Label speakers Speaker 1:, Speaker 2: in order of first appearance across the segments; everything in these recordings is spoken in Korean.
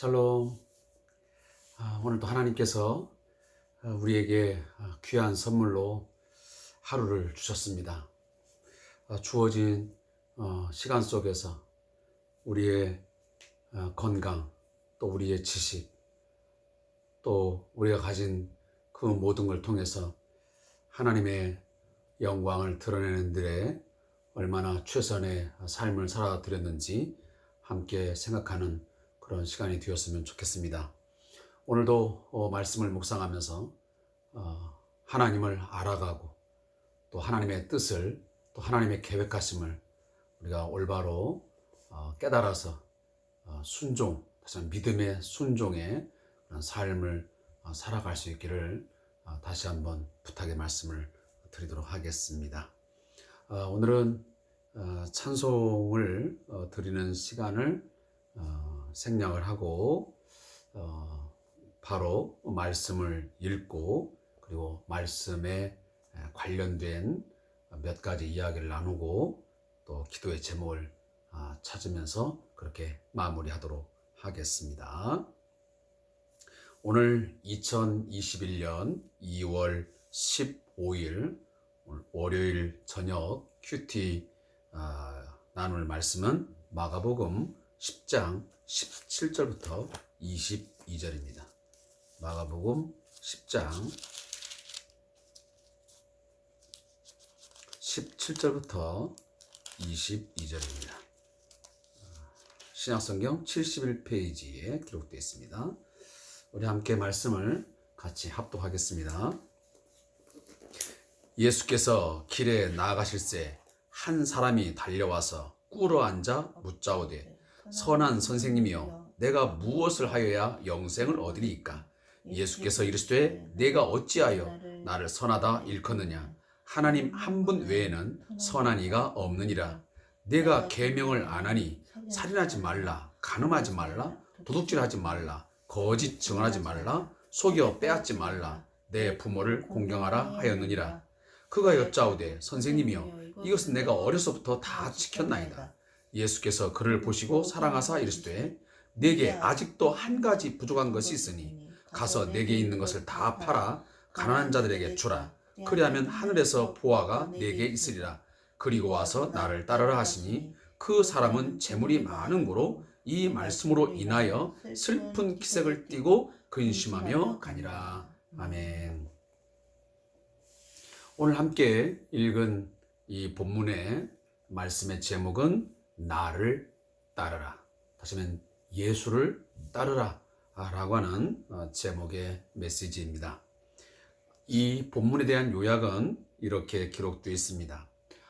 Speaker 1: 샬롬. 오늘도 하나님께서 우리에게 귀한 선물로 하루를 주셨습니다. 주어진 시간 속에서 우리의 건강, 또 우리의 지식, 또 우리가 가진 그 모든 걸 통해서 하나님의 영광을 드러내는 데에 얼마나 최선의 삶을 살아드렸는지 함께 생각하는 그런 시간이 되었으면 좋겠습니다. 오늘도 말씀을 묵상하면서 하나님을 알아가고 또 하나님의 뜻을, 또 하나님의 계획하심을 우리가 올바로 깨달아서 순종, 믿음의 순종의 그런 삶을 살아갈 수 있기를 다시 한번 부탁의 말씀을 드리도록 하겠습니다. 오늘은 찬송을 드리는 시간을 생략을 하고 바로 말씀을 읽고 그리고 말씀에 관련된 몇 가지 이야기를 나누고 또 기도의 제목을 찾으면서 그렇게 마무리하도록 하겠습니다. 오늘 2021년 2월 15일 월요일 저녁 큐티 나눌 말씀은 마가복음 10장 17절부터 22절입니다. 마가복음 10장 17절부터 22절입니다. 신약성경 71페이지에 기록되어 있습니다. 우리 함께 말씀을 같이 합독하겠습니다. 예수께서 길에 나아가실새 한 사람이 달려와서 꿇어 앉아 묻자오되 선한 선생님이여 내가 무엇을 하여야 영생을 얻으리이까? 예수께서 이르시되 내가 어찌하여 나를 선하다 일컫느냐? 하나님 한 분 외에는 선한 이가 없느니라. 내가 계명을 안 하니 살인하지 말라, 간음하지 말라, 도둑질하지 말라, 거짓 증언하지 말라, 속여 빼앗지 말라, 내 부모를 공경하라 하였느니라. 그가 여짜오되 선생님이여 이것은 내가 어려서부터 다 지켰나이다. 예수께서 그를 보시고 사랑하사 이르시되 내게 아직도 한 가지 부족한 것이 있으니 가서 내게 있는 것을 다 팔아 가난한 자들에게 주라. 그리하면 하늘에서 보화가 내게 있으리라. 그리고 와서 나를 따르라 하시니 그 사람은 재물이 많은 고로 이 말씀으로 인하여 슬픈 기색을 띠고 근심하며 가니라. 아멘. 오늘 함께 읽은 이 본문의 말씀의 제목은 나를 따르라. 다시 말하면 예수를 따르라 라고 하는 제목의 메시지입니다. 이 본문에 대한 요약은 이렇게 기록되어 있습니다.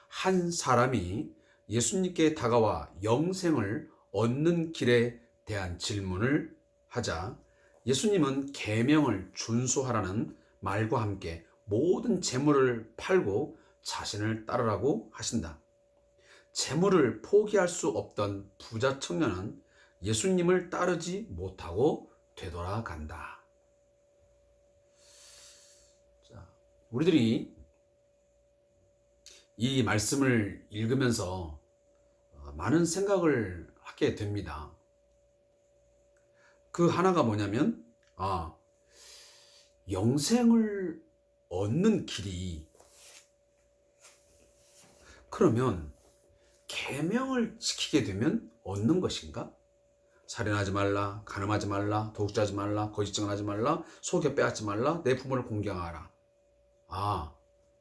Speaker 1: 한 사람이 예수님께 다가와 영생을 얻는 길에 대한 질문을 하자 예수님은 계명을 준수하라는 말과 함께 모든 재물을 팔고 자신을 따르라고 하신다. 재물을 포기할 수 없던 부자 청년은 예수님을 따르지 못하고 되돌아간다. 자, 우리들이 이 말씀을 읽으면서 많은 생각을 하게 됩니다. 그 하나가 뭐냐면 영생을 얻는 길이 그러면 계명을 지키게 되면 얻는 것인가? 살인하지 말라, 간음하지 말라, 도둑질하지 말라, 거짓 증언하지 말라, 속여 빼앗지 말라, 내 부모를 공경하라.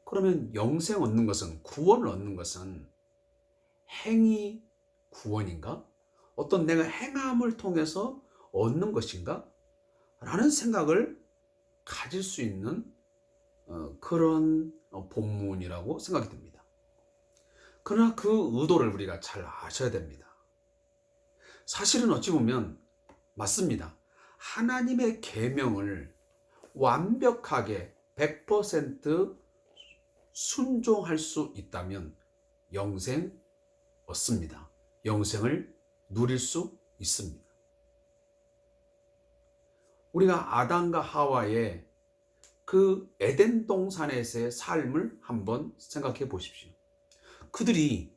Speaker 1: 그러면 영생 얻는 것은, 구원을 얻는 것은 행위 구원인가? 어떤 내가 행함을 통해서 얻는 것인가? 라는 생각을 가질 수 있는 그런 본문이라고 생각이 듭니다. 그러나 그 의도를 우리가 잘 아셔야 됩니다. 사실은 어찌 보면 맞습니다. 하나님의 계명을 완벽하게 100% 순종할 수 있다면 영생 얻습니다. 영생을 누릴 수 있습니다. 우리가 아담과 하와의 그 에덴 동산에서의 삶을 한번 생각해 보십시오. 그들이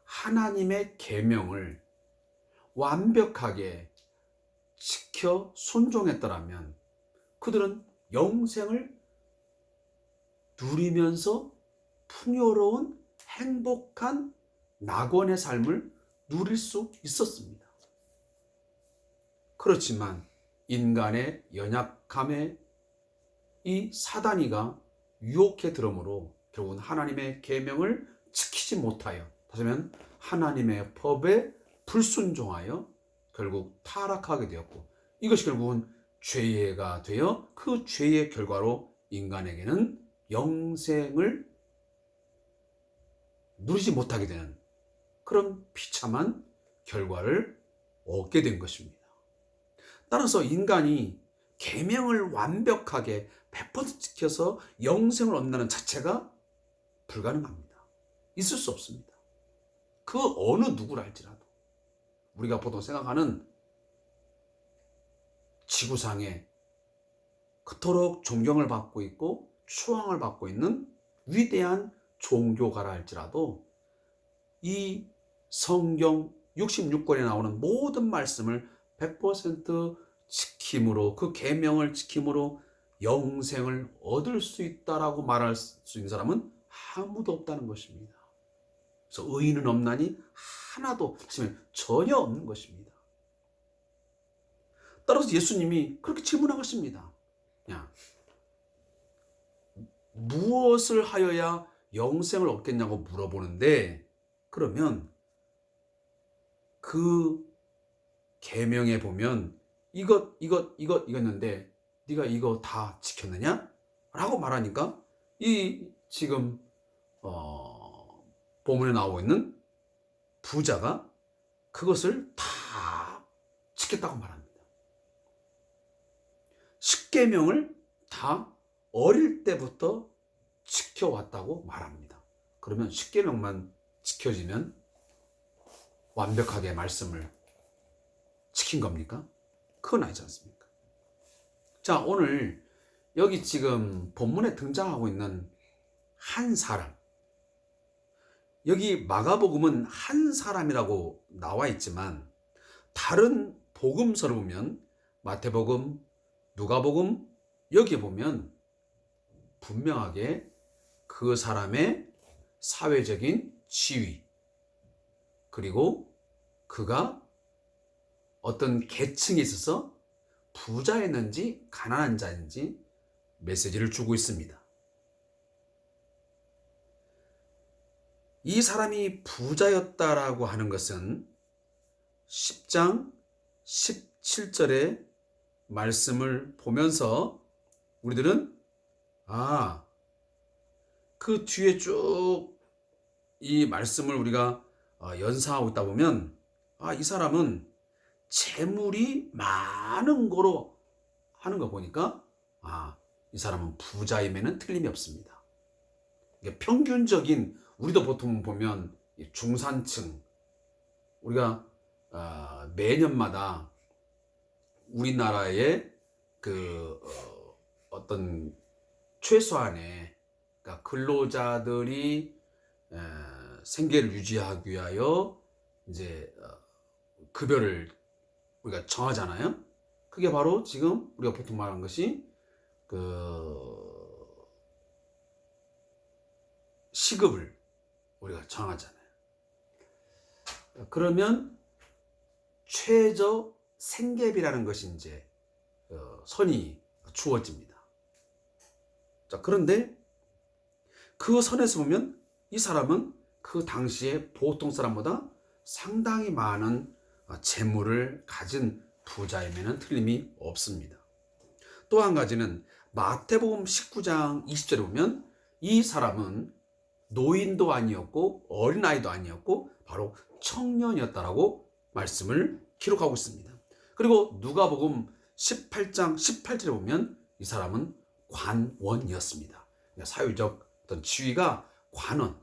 Speaker 1: 하나님의 계명을 완벽하게 지켜 순종했더라면 그들은 영생을 누리면서 풍요로운 행복한 낙원의 삶을 누릴 수 있었습니다. 그렇지만 인간의 연약함에 이 사단이가 유혹해 들어오므로 결국은 하나님의 계명을 지키지 못하여, 다시 말하면 하나님의 법에 불순종하여 결국 타락하게 되었고, 이것이 결국은 죄가 되어 그 죄의 결과로 인간에게는 영생을 누리지 못하게 되는 그런 비참한 결과를 얻게 된 것입니다. 따라서 인간이 계명을 완벽하게 100% 지켜서 영생을 얻는다는 자체가 불가능합니다. 있을 수 없습니다. 그 어느 누구랄지라도 우리가 보통 생각하는 지구상에 그토록 존경을 받고 있고 추앙을 받고 있는 위대한 종교가라 할지라도 이 성경 66권에 나오는 모든 말씀을 100% 지킴으로, 그 계명을 지킴으로 영생을 얻을 수 있다라고 말할 수 있는 사람은 아무도 없다는 것입니다. 그래서 의인은 없나니 하나도, 전혀 없는 것입니다. 따라서 예수님이 그렇게 질문하셨습니다. 야, 무엇을 하여야 영생을 얻겠냐고 물어보는데, 그러면 그 계명에 보면 이것 있는데 네가 이거 다 지켰느냐? 라고 말하니까 이 지금 본문에 나오고 있는 부자가 그것을 다 지켰다고 말합니다. 십계명을 다 어릴 때부터 지켜왔다고 말합니다. 그러면 십계명만 지켜지면 완벽하게 말씀을 지킨 겁니까? 그건 아니지 않습니까? 자, 오늘 여기 지금 본문에 등장하고 있는 한 사람, 여기 마가복음은 한 사람이라고 나와 있지만 다른 복음서를 보면 마태복음, 누가복음, 여기 보면 분명하게 그 사람의 사회적인 지위, 그리고 그가 어떤 계층에 있어서 부자였는지 가난한 자인지 메시지를 주고 있습니다. 이 사람이 부자였다라고 하는 것은 10장 17절의 말씀을 보면서 우리들은 그 뒤에 쭉 이 말씀을 우리가 연상하고 있다 보면 이 사람은 재물이 많은 거로 하는 거 보니까 이 사람은 부자임에는 틀림이 없습니다. 평균적인, 우리도 보통 보면 중산층, 우리가 매년마다 우리나라의 그 어떤 최소한의, 그러니까 근로자들이 생계를 유지하기 위하여 이제 급여를 우리가 정하잖아요. 그게 바로 지금 우리가 보통 말하는 것이 그 시급을 우리가 정하잖아요. 그러면 최저 생계비라는 것이 이제 선이 주어집니다. 자, 그런데 그 선에서 보면 이 사람은 그 당시에 보통 사람보다 상당히 많은 재물을 가진 부자임에는 틀림이 없습니다. 또 한 가지는 마태복음 19장 20절에 보면 이 사람은 노인도 아니었고 어린아이도 아니었고 바로 청년이었다라고 말씀을 기록하고 있습니다. 그리고 누가복음 18장 18절에 보면 이 사람은 관원이었습니다. 사회적 어떤 지위가 관원.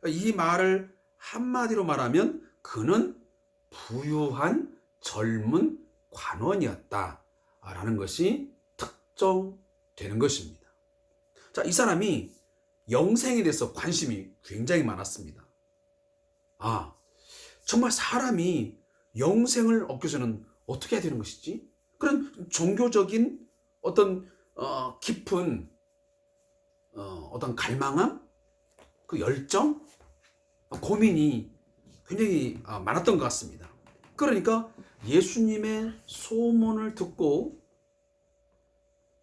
Speaker 1: 이 말을 한마디로 말하면 그는 부유한 젊은 관원이었다라는 것이 특정되는 것입니다. 자, 이 사람이 영생에 대해서 관심이 굉장히 많았습니다. 정말 사람이 영생을 얻기 위해서는 어떻게 해야 되는 것이지? 그런 종교적인 어떤 깊은 어떤 갈망함, 그 열정, 고민이 굉장히 많았던 것 같습니다. 그러니까 예수님의 소문을 듣고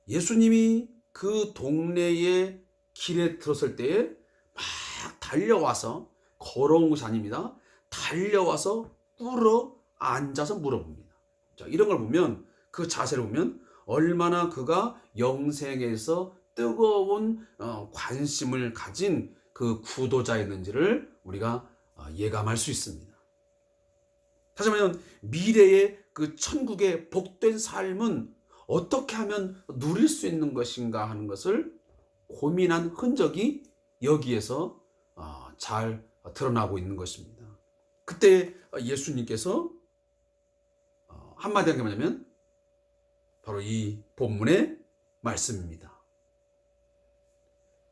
Speaker 1: 예수님이 그 동네의 길에 들었을 때에 막 달려와서, 걸어온 것이 아닙니다. 달려와서 꿇어 앉아서 물어봅니다. 자, 이런 걸 보면, 그 자세를 보면 얼마나 그가 영생에서 뜨거운 관심을 가진 그 구도자였는지를 우리가 예감할 수 있습니다. 다시 말하면 미래의 그 천국의 복된 삶은 어떻게 하면 누릴 수 있는 것인가 하는 것을 고민한 흔적이 여기에서 잘 드러나고 있는 것입니다. 그때 예수님께서 한마디 한 게 뭐냐면 바로 이 본문의 말씀입니다.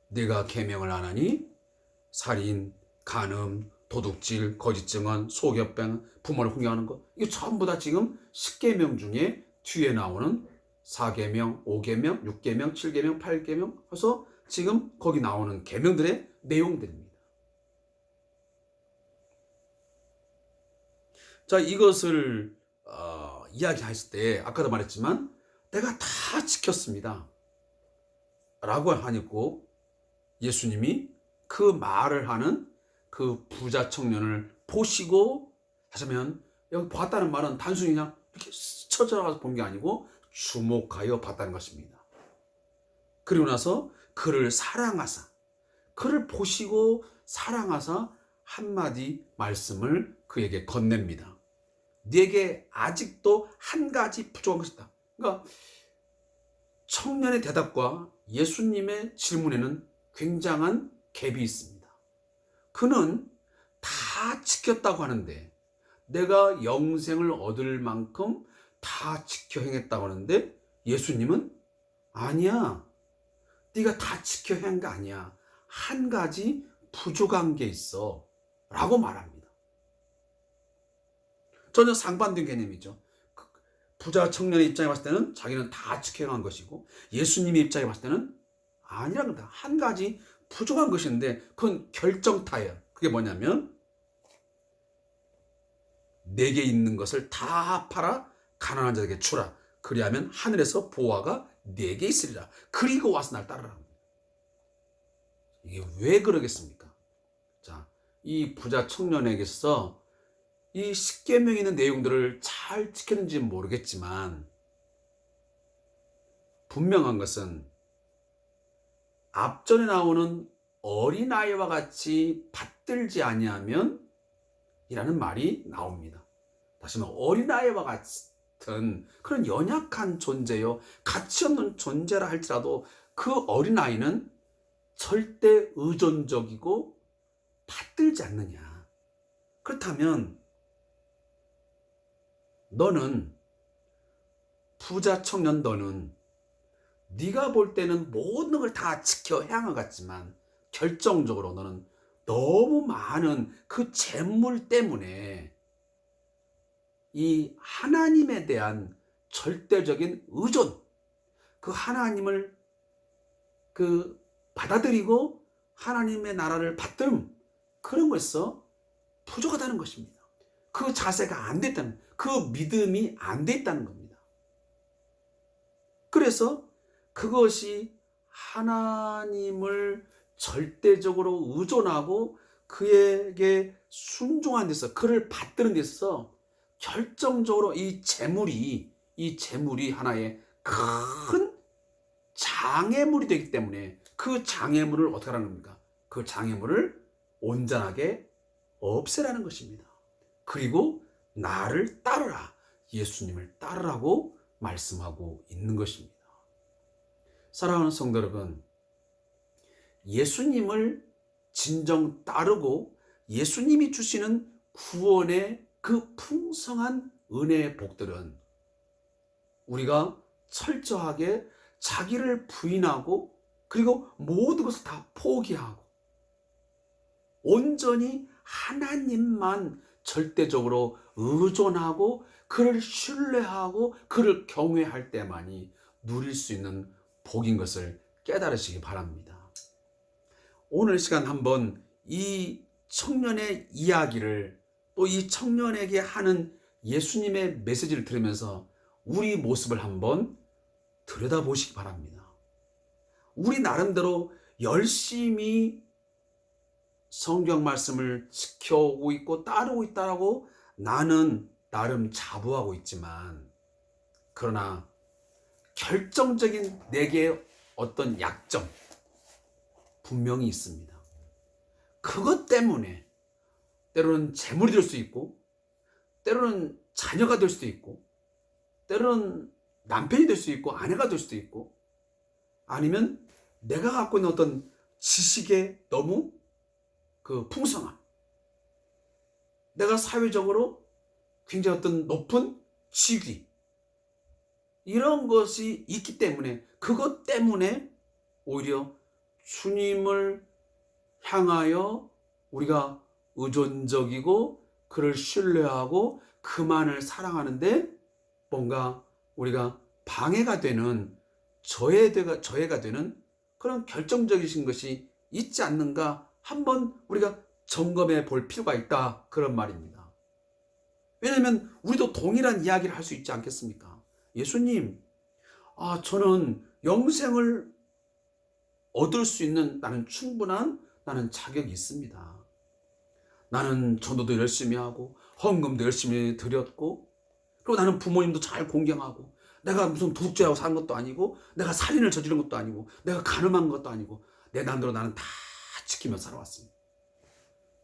Speaker 1: 내가 계명을 안 하니 살인, 간음, 도둑질, 거짓 증언, 속여병, 부모를 훈계하는 것, 이거 전부 다 지금 10계명 중에 뒤에 나오는 4계명, 5계명, 6계명, 7계명, 8계명 해서 지금 거기 나오는 계명들의 내용들입니다. 자, 이것을 이야기했을 때 아까도 말했지만 내가 다 지켰습니다 라고 하니고 예수님이 그 말을 하는 그 부자 청년을 보시고, 다시 하면 여기 봤다는 말은 단순히 그냥 이렇게 스쳐 지나가서 본 게 아니고 주목하여 봤다는 것입니다. 그리고 나서 그를 사랑하사, 그를 보시고 사랑하사 한마디 말씀을 그에게 건넵니다. 네게 아직도 한 가지 부족한 것이다. 그러니까 청년의 대답과 예수님의 질문에는 굉장한 갭이 있습니다. 그는 다 지켰다고 하는데, 내가 영생을 얻을 만큼 다 지켜 행했다고 하는데, 예수님은 아니야, 네가 다 지켜 행한 게 아니야, 한 가지 부족한 게 있어 라고 말합니다. 전혀 상반된 개념이죠. 부자 청년의 입장에 봤을 때는 자기는 다 지켜 행한 것이고, 예수님의 입장에 봤을 때는 아니라는 거다. 한 가지 부족한 것인데 그건 결정타예요. 그게 뭐냐면 내게 있는 것을 다 팔아 가난한 자에게 주라. 그리하면 하늘에서 보화가 내게 있으리라. 그리고 와서 날 따르라. 이게 왜 그러겠습니까? 자, 이 부자 청년에게서 이 10계명에 있는 내용들을 잘 지켰는지는 모르겠지만 분명한 것은 앞전에 나오는 어린아이와 같이 받들지 아니하면 이라는 말이 나옵니다. 다시 말해 어린아이와 같은 그런 연약한 존재요, 가치 없는 존재라 할지라도 그 어린아이는 절대 의존적이고 받들지 않느냐. 그렇다면 너는, 부자 청년 너는 네가 볼 때는 모든 걸 다 지켜 향한 것 같지만 결정적으로 너는 너무 많은 그 재물 때문에 이 하나님에 대한 절대적인 의존, 그 하나님을 받아들이고 하나님의 나라를 받들음, 그런 것에서 부족하다는 것입니다. 그 자세가 안 됐다는, 그 믿음이 안 됐다는 겁니다. 그래서 그것이 하나님을 절대적으로 의존하고 그에게 순종한 데서, 그를 받드는 데서 결정적으로 이 재물이 하나의 큰 장애물이 되기 때문에 그 장애물을 어떻게 하라는 겁니까? 그 장애물을 온전하게 없애라는 것입니다. 그리고 나를 따르라, 예수님을 따르라고 말씀하고 있는 것입니다. 사랑하는 성도 여러분, 예수님을 진정 따르고 예수님이 주시는 구원의 그 풍성한 은혜의 복들은 우리가 철저하게 자기를 부인하고 그리고 모든 것을 다 포기하고 온전히 하나님만 절대적으로 의존하고 그를 신뢰하고 그를 경외할 때만이 누릴 수 있는 복인 것을 깨달으시기 바랍니다. 오늘 시간 한번 이 청년의 이야기를 또 이 청년에게 하는 예수님의 메시지를 들으면서 우리 모습을 한번 들여다보시기 바랍니다. 우리 나름대로 열심히 성경 말씀을 지켜오고 있고 따르고 있다라고 나는 나름 자부하고 있지만, 그러나 결정적인 내게 어떤 약점 분명히 있습니다. 그것 때문에 때로는 재물이 될 수 있고, 때로는 자녀가 될 수도 있고, 때로는 남편이 될 수 있고, 아내가 될 수도 있고, 아니면 내가 갖고 있는 어떤 지식의 너무 그 풍성함, 내가 사회적으로 굉장히 어떤 높은 직위, 이런 것이 있기 때문에, 그것 때문에 오히려 주님을 향하여 우리가 의존적이고 그를 신뢰하고 그만을 사랑하는데 뭔가 우리가 방해가 되는, 저해가 되는 그런 결정적이신 것이 있지 않는가 한번 우리가 점검해 볼 필요가 있다, 그런 말입니다. 왜냐하면 우리도 동일한 이야기를 할 수 있지 않겠습니까? 예수님, 저는 영생을 얻을 수 있는 나는 충분한 자격이 있습니다. 나는 전도도 열심히 하고 헌금도 열심히 드렸고, 그리고 나는 부모님도 잘 공경하고, 내가 무슨 도둑질하고 사는 것도 아니고, 내가 살인을 저지른 것도 아니고, 내가 간음한 것도 아니고, 내 나름대로 나는 다 지키며 살아왔습니다.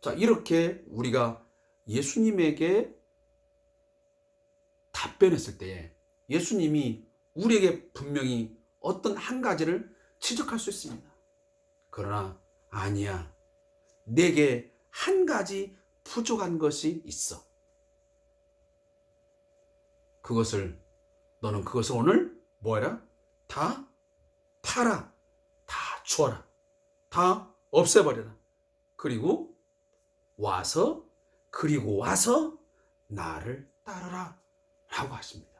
Speaker 1: 자, 이렇게 우리가 예수님에게 답변했을 때에 예수님이 우리에게 분명히 어떤 한 가지를 지적할 수 있습니다. 그러나 아니야, 내게 한 가지 부족한 것이 있어. 너는 그것을 오늘 뭐해라? 다 팔아, 다 주어라, 다 없애버려라. 그리고 와서 나를 따르라 라고 하십니다.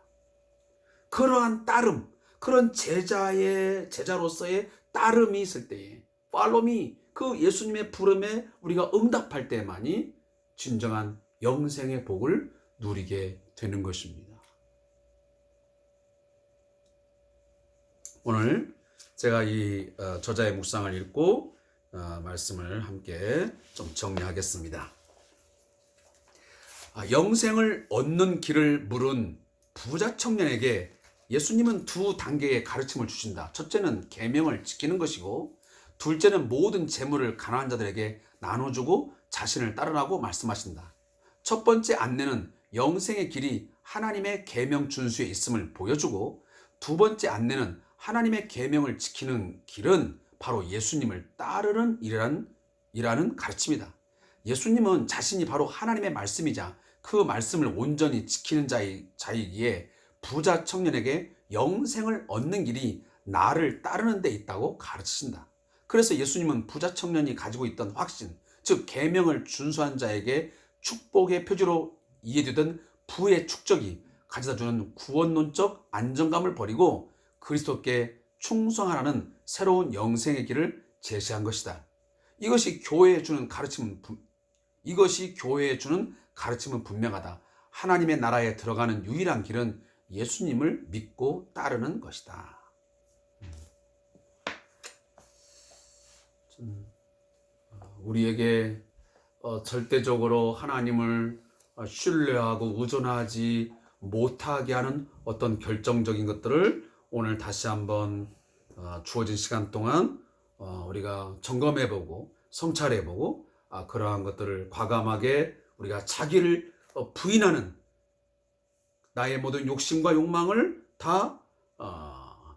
Speaker 1: 그러한 따름, 그런 제자로서의 따름이 있을 때에, Follow me, 그 예수님의 부름에 우리가 응답할 때만이 진정한 영생의 복을 누리게 되는 것입니다. 오늘 제가 이 저자의 묵상을 읽고 말씀을 함께 좀 정리하겠습니다. 영생을 얻는 길을 물은 부자 청년에게 예수님은 두 단계의 가르침을 주신다. 첫째는 계명을 지키는 것이고, 둘째는 모든 재물을 가난한 자들에게 나눠주고 자신을 따르라고 말씀하신다. 첫 번째 안내는 영생의 길이 하나님의 계명 준수에 있음을 보여주고, 두 번째 안내는 하나님의 계명을 지키는 길은 바로 예수님을 따르는 일이라는 가르침이다. 예수님은 자신이 바로 하나님의 말씀이자 그 말씀을 온전히 지키는 자이기에 부자 청년에게 영생을 얻는 길이 나를 따르는 데 있다고 가르치신다. 그래서 예수님은 부자 청년이 가지고 있던 확신, 즉 계명을 준수한 자에게 축복의 표지로 이해되던 부의 축적이 가져다주는 구원론적 안정감을 버리고 그리스도께 충성하라는 새로운 영생의 길을 제시한 것이다. 이것이 교회에 주는 가르침은 분명하다. 하나님의 나라에 들어가는 유일한 길은 예수님을 믿고 따르는 것이다. 우리에게 절대적으로 하나님을 신뢰하고 의존하지 못하게 하는 어떤 결정적인 것들을 오늘 다시 한번 주어진 시간 동안 우리가 점검해보고 성찰해보고, 그러한 것들을 과감하게 우리가 자기를 부인하는 나의 모든 욕심과 욕망을 다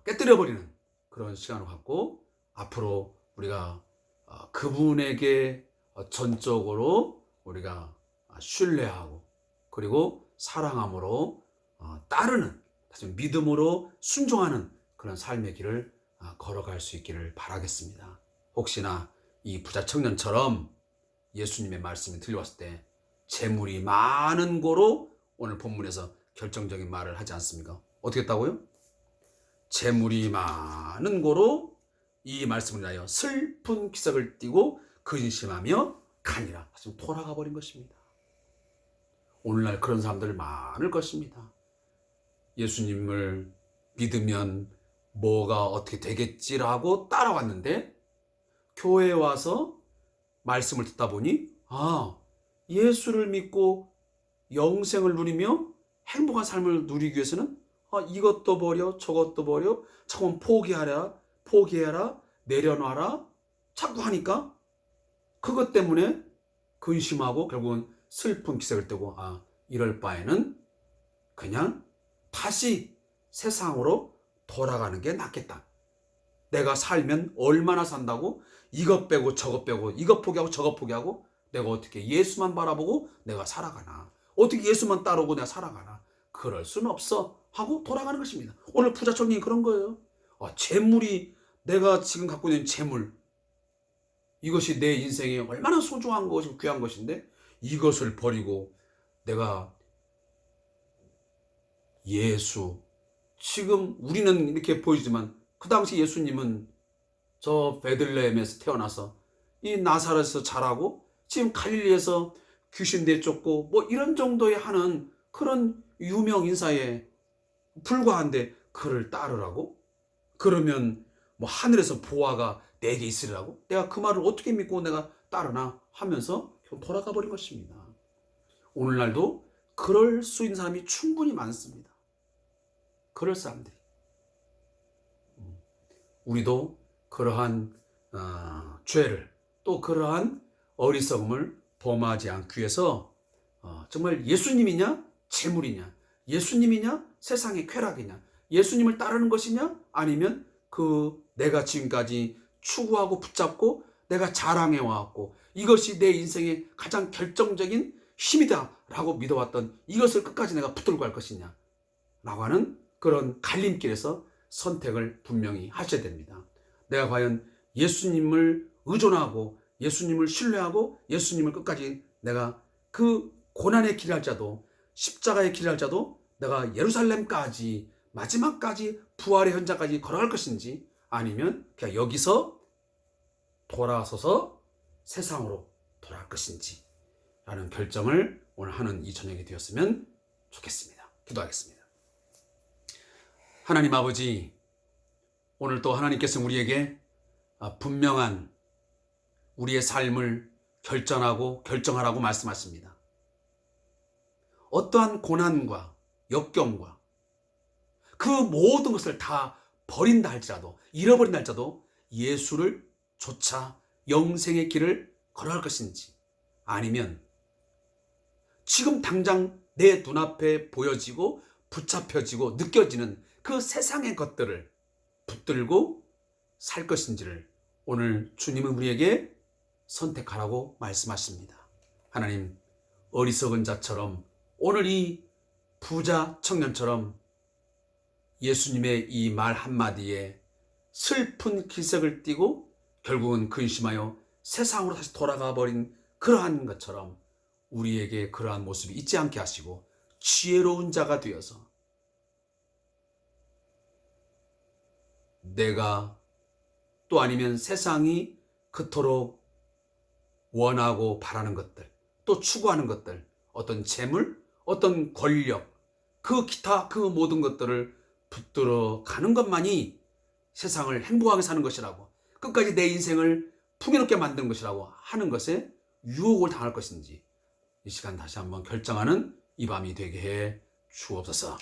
Speaker 1: 깨뜨려버리는 그런 시간을 갖고 앞으로 우리가 그분에게 전적으로 우리가 신뢰하고 그리고 사랑함으로 따르는, 믿음으로 순종하는 그런 삶의 길을 걸어갈 수 있기를 바라겠습니다. 혹시나 이 부자 청년처럼 예수님의 말씀이 들려왔을 때 재물이 많은 고로 오늘 본문에서 결정적인 말을 하지 않습니까? 어떻게 했다고요? 재물이 많은 고로 이 말씀을 인하여 슬픈 기색을 띠고 근심하며 가니라. 지금 돌아가 버린 것입니다. 오늘날 그런 사람들 많을 것입니다. 예수님을 믿으면 뭐가 어떻게 되겠지라고 따라왔는데 교회에 와서 말씀을 듣다 보니 예수를 믿고 영생을 누리며 행복한 삶을 누리기 위해서는 이것도 버려 저것도 버려 자꾸 포기해라 내려놔라 자꾸 하니까 그것 때문에 근심하고 결국은 슬픈 기색을 띠고 이럴 바에는 그냥 다시 세상으로 돌아가는 게 낫겠다. 내가 살면 얼마나 산다고 이것 빼고 저것 빼고 이것 포기하고 저것 포기하고 내가 어떻게 예수만 바라보고 내가 살아가나. 어떻게 예수만 따르고 내가 살아가나. 그럴 수는 없어 하고 돌아가는 것입니다. 오늘 부자청년이 그런 거예요. 재물이 내가 지금 갖고 있는 재물 이것이 내 인생에 얼마나 소중한 것이고 귀한 것인데 이것을 버리고 내가 예수 지금 우리는 이렇게 보이지만 그 당시 예수님은 저 베들레헴에서 태어나서 이 나사렛에서 자라고 지금 갈릴리에서 귀신 내쫓고 뭐 이런 정도의 하는 그런 유명 인사에 불과한데 그를 따르라고? 그러면 뭐 하늘에서 보화가 내게 있으리라고? 내가 그 말을 어떻게 믿고 내가 따르나 하면서 돌아가 버린 것입니다. 오늘날도 그럴 수 있는 사람이 충분히 많습니다. 그럴 사람들이. 우리도 그러한 죄를 또 그러한 어리석음을 범하지 않기 위해서 정말 예수님이냐 재물이냐 예수님이냐 세상의 쾌락이냐 예수님을 따르는 것이냐 아니면 내가 지금까지 추구하고 붙잡고 내가 자랑해왔고 이것이 내 인생의 가장 결정적인 힘이다라고 믿어왔던 이것을 끝까지 내가 붙들고 갈 것이냐 라고 하는 그런 갈림길에서 선택을 분명히 하셔야 됩니다. 내가 과연 예수님을 의존하고 예수님을 신뢰하고 예수님을 끝까지 내가 그 고난의 길을 할자도 십자가의 길을 할자도 내가 예루살렘까지 마지막까지 부활의 현장까지 걸어갈 것인지 아니면 그냥 여기서 돌아서서 세상으로 돌아갈 것인지 라는 결정을 오늘 하는 이 저녁이 되었으면 좋겠습니다. 기도하겠습니다. 하나님 아버지, 오늘 또 하나님께서 우리에게 분명한 우리의 삶을 결정하라고 말씀하십니다. 어떠한 고난과 역경과 그 모든 것을 다 버린다 할지라도 잃어버린다 할지라도 예수를 조차 영생의 길을 걸어갈 것인지 아니면 지금 당장 내 눈앞에 보여지고 붙잡혀지고 느껴지는 그 세상의 것들을 붙들고 살 것인지를 오늘 주님은 우리에게 선택하라고 말씀하십니다. 하나님, 어리석은 자처럼 오늘 이 부자 청년처럼 예수님의 이 말 한마디에 슬픈 기색을 띠고 결국은 근심하여 세상으로 다시 돌아가 버린 그러한 것처럼 우리에게 그러한 모습이 있지 않게 하시고 지혜로운 자가 되어서 내가 또 아니면 세상이 그토록 원하고 바라는 것들 또 추구하는 것들 어떤 재물, 어떤 권력 그 기타 그 모든 것들을 붙들어 가는 것만이 세상을 행복하게 사는 것이라고 끝까지 내 인생을 풍요롭게 만드는 것이라고 하는 것에 유혹을 당할 것인지 이 시간 다시 한번 결정하는 이 밤이 되게 해 주옵소서.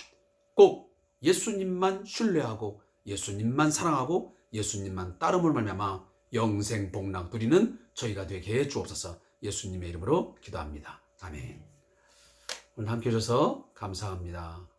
Speaker 1: 꼭 예수님만 신뢰하고 예수님만 사랑하고 예수님만 따름으로 말미암아 영생 복락 누리는 저희가 되게 해 주옵소서. 예수님의 이름으로 기도합니다. 아멘. 오늘 함께 해주셔서 감사합니다.